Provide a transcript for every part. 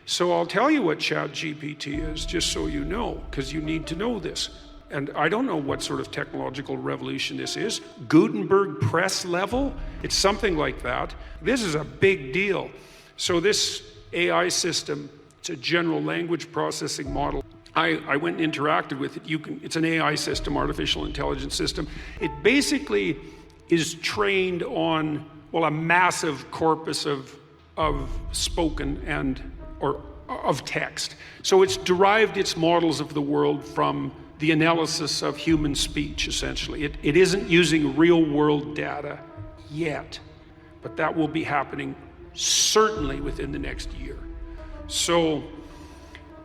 So I'll tell you what Chat GPT is, just so you know, because you need to know this. And I don't know what sort of technological revolution this is. Gutenberg press level? It's something like that. This is a big deal. So this AI system, it's a general language processing model. I went and interacted with it. It's an AI system, artificial intelligence system. It basically is trained on, well, a massive corpus of spoken or of text. So it's derived its models of the world from the analysis of human speech, essentially. It isn't using real world data yet, but that will be happening certainly within the next year. So,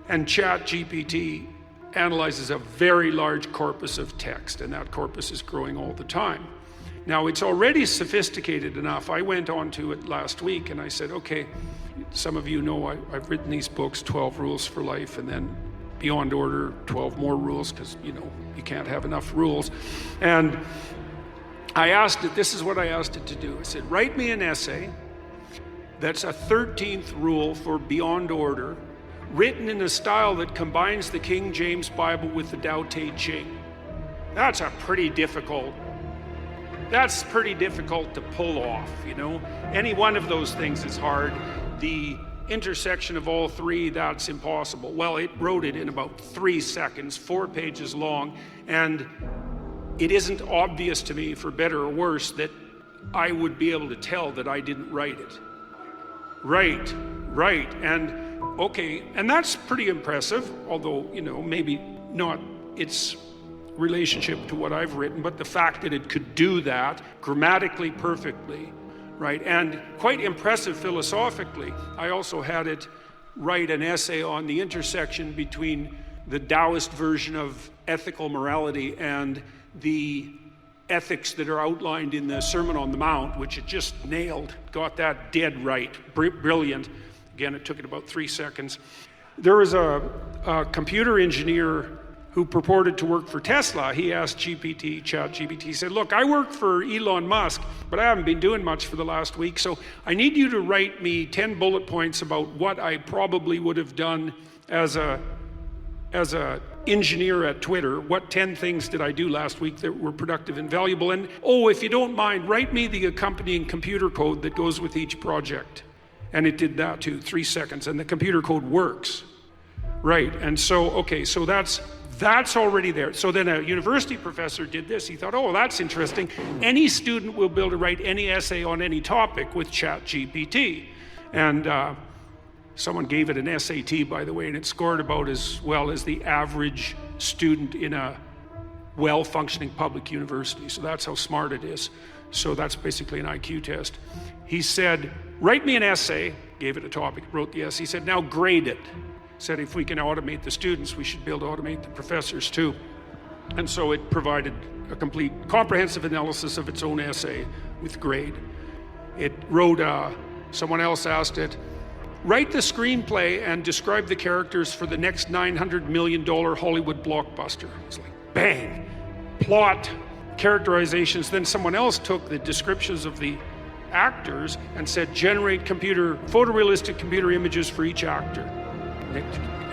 and Chat GPT analyzes a very large corpus of text, and that corpus is growing all the time. Now, it's already sophisticated enough. I went on to it last week and I said, okay, some of you know I've written these books, 12 Rules for Life, and then Beyond Order, 12 more rules, because, you know, you can't have enough rules. And I asked it, this is what I asked it to do. I said, write me an essay that's a 13th rule for Beyond Order, written in a style that combines the King James Bible with the Tao Te Ching. That's pretty difficult to pull off, you know? Any one of those things is hard. The intersection of all three, that's impossible. Well, it wrote it in about 3 seconds, 4 pages long, and it isn't obvious to me, for better or worse, that I would be able to tell that I didn't write it. Right, and okay, and that's pretty impressive, although, you know, maybe not its relationship to what I've written, but the fact that it could do that grammatically perfectly, right? And quite impressive philosophically. I also had it write an essay on the intersection between the Taoist version of ethical morality and the ethics that are outlined in the Sermon on the Mount, which it just nailed, got that dead right, brilliant. Again, it took it about 3 seconds. There was a computer engineer who purported to work for Tesla. He asked Chat GPT, he said, look, I work for Elon Musk, but I haven't been doing much for the last week, so I need you to write me 10 bullet points about what I probably would have done as a engineer at Twitter. What 10 things did I do last week that were productive and valuable? And, oh, if you don't mind, write me the accompanying computer code that goes with each project. And it did that too, 3 seconds, and the computer code works. Right, and so, okay, so that's already there. So then a university professor did this. He thought, oh, that's interesting. Any student will be able to write any essay on any topic with Chat GPT. And someone gave it an SAT, by the way, and it scored about as well as the average student in a well-functioning public university. So that's how smart it is. So that's basically an IQ test. He said, write me an essay, gave it a topic, wrote the essay. He said, now grade it. Said if we can automate the students, we should be able to automate the professors too. And so it provided a complete comprehensive analysis of its own essay with grade. It wrote, someone else asked it, write the screenplay and describe the characters for the next $900 million Hollywood blockbuster. It's like, bang, plot, characterizations. Then someone else took the descriptions of the actors and said, generate photorealistic computer images for each actor.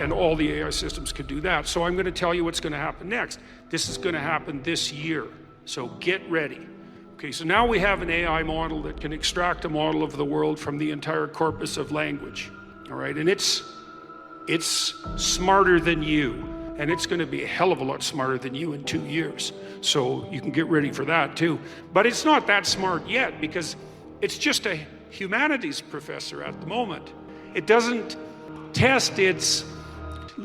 And all the AI systems could do that. So I'm going to tell you what's going to happen next. This is going to happen this year. So get ready. Okay, so now we have an AI model that can extract a model of the world from the entire corpus of language. All right, and it's smarter than you. And it's going to be a hell of a lot smarter than you in 2 years. So you can get ready for that too. But it's not that smart yet because it's just a humanities professor at the moment. It doesn't test its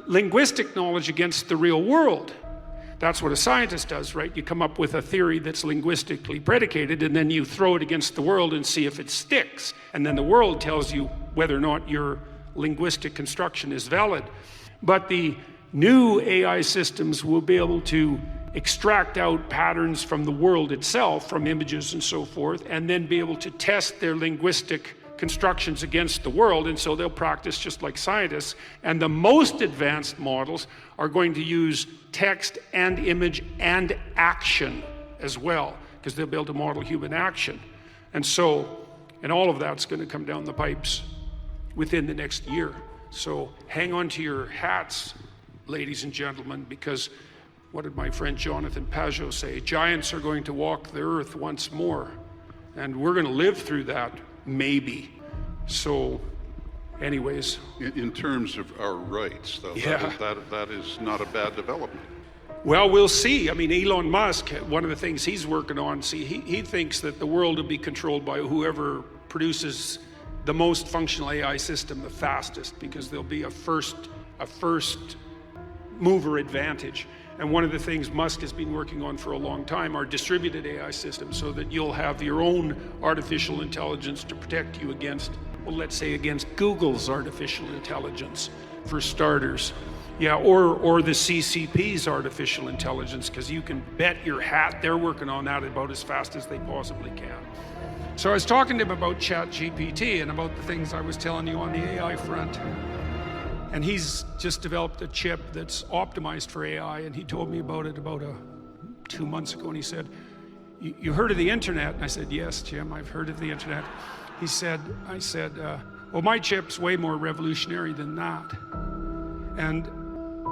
linguistic knowledge against the real world. That's what a scientist does, right? You come up with a theory that's linguistically predicated, and then you throw it against the world and see if it sticks. And then the world tells you whether or not your linguistic construction is valid. But the new AI systems will be able to extract out patterns from the world itself, from images and so forth, and then be able to test their linguistic constructions against the world, and so they'll practice just like scientists. And the most advanced models are going to use text and image and action as well, because they'll be able to model human action. And all of that's going to come down the pipes within the next year. So hang on to your hats, ladies and gentlemen, because what did my friend Jonathan Pajot say? Giants are going to walk the earth once more, and we're going to live through that, maybe. So anyways. In terms of our rights, though, Yeah. that is not a bad development. Well, we'll see. I mean, Elon Musk, one of the things he's working on, he thinks that the world will be controlled by whoever produces the most functional AI system the fastest, because there'll be a first mover advantage. And one of the things Musk has been working on for a long time are distributed AI systems, so that you'll have your own artificial intelligence to protect you against, well, let's say against Google's artificial intelligence, for starters. Yeah, or the CCP's artificial intelligence, because you can bet your hat they're working on that about as fast as they possibly can. So I was talking to him about Chat GPT and about the things I was telling you on the AI front. And he's just developed a chip that's optimized for AI, and he told me about it about 2 months ago, and he said, you heard of the internet? And I said, yes, Jim, I've heard of the internet. I said, well, my chip's way more revolutionary than that. And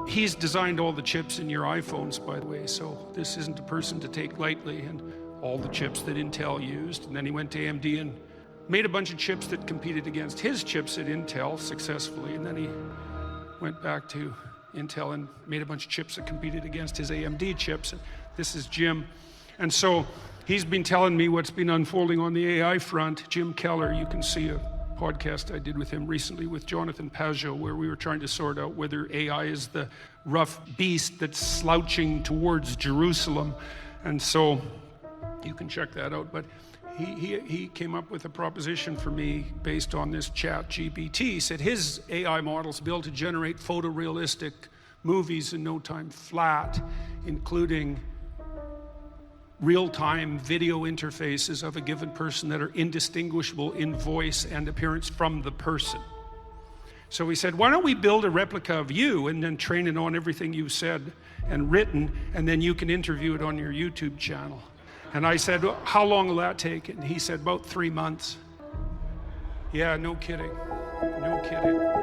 he's designed all the chips in your iPhones, by the way, so this isn't a person to take lightly, and all the chips that Intel used. And then he went to AMD and made a bunch of chips that competed against his chips at Intel successfully, and then he went back to Intel and made a bunch of chips that competed against his AMD chips. And this is Jim. And so he's been telling me what's been unfolding on the AI front. Jim Keller, you can see a podcast I did with him recently with Jonathan Pajot, where we were trying to sort out whether AI is the rough beast that's slouching towards Jerusalem. And so you can check that out. But he came up with a proposition for me based on this Chat GPT. He said his AI model's built to generate photorealistic movies in no time flat, including real-time video interfaces of a given person that are indistinguishable in voice and appearance from the person. So he said, why don't we build a replica of you and then train it on everything you've said and written, and then you can interview it on your YouTube channel. And I said, well, how long will that take? And he said, about 3 months. Yeah, no kidding. No kidding.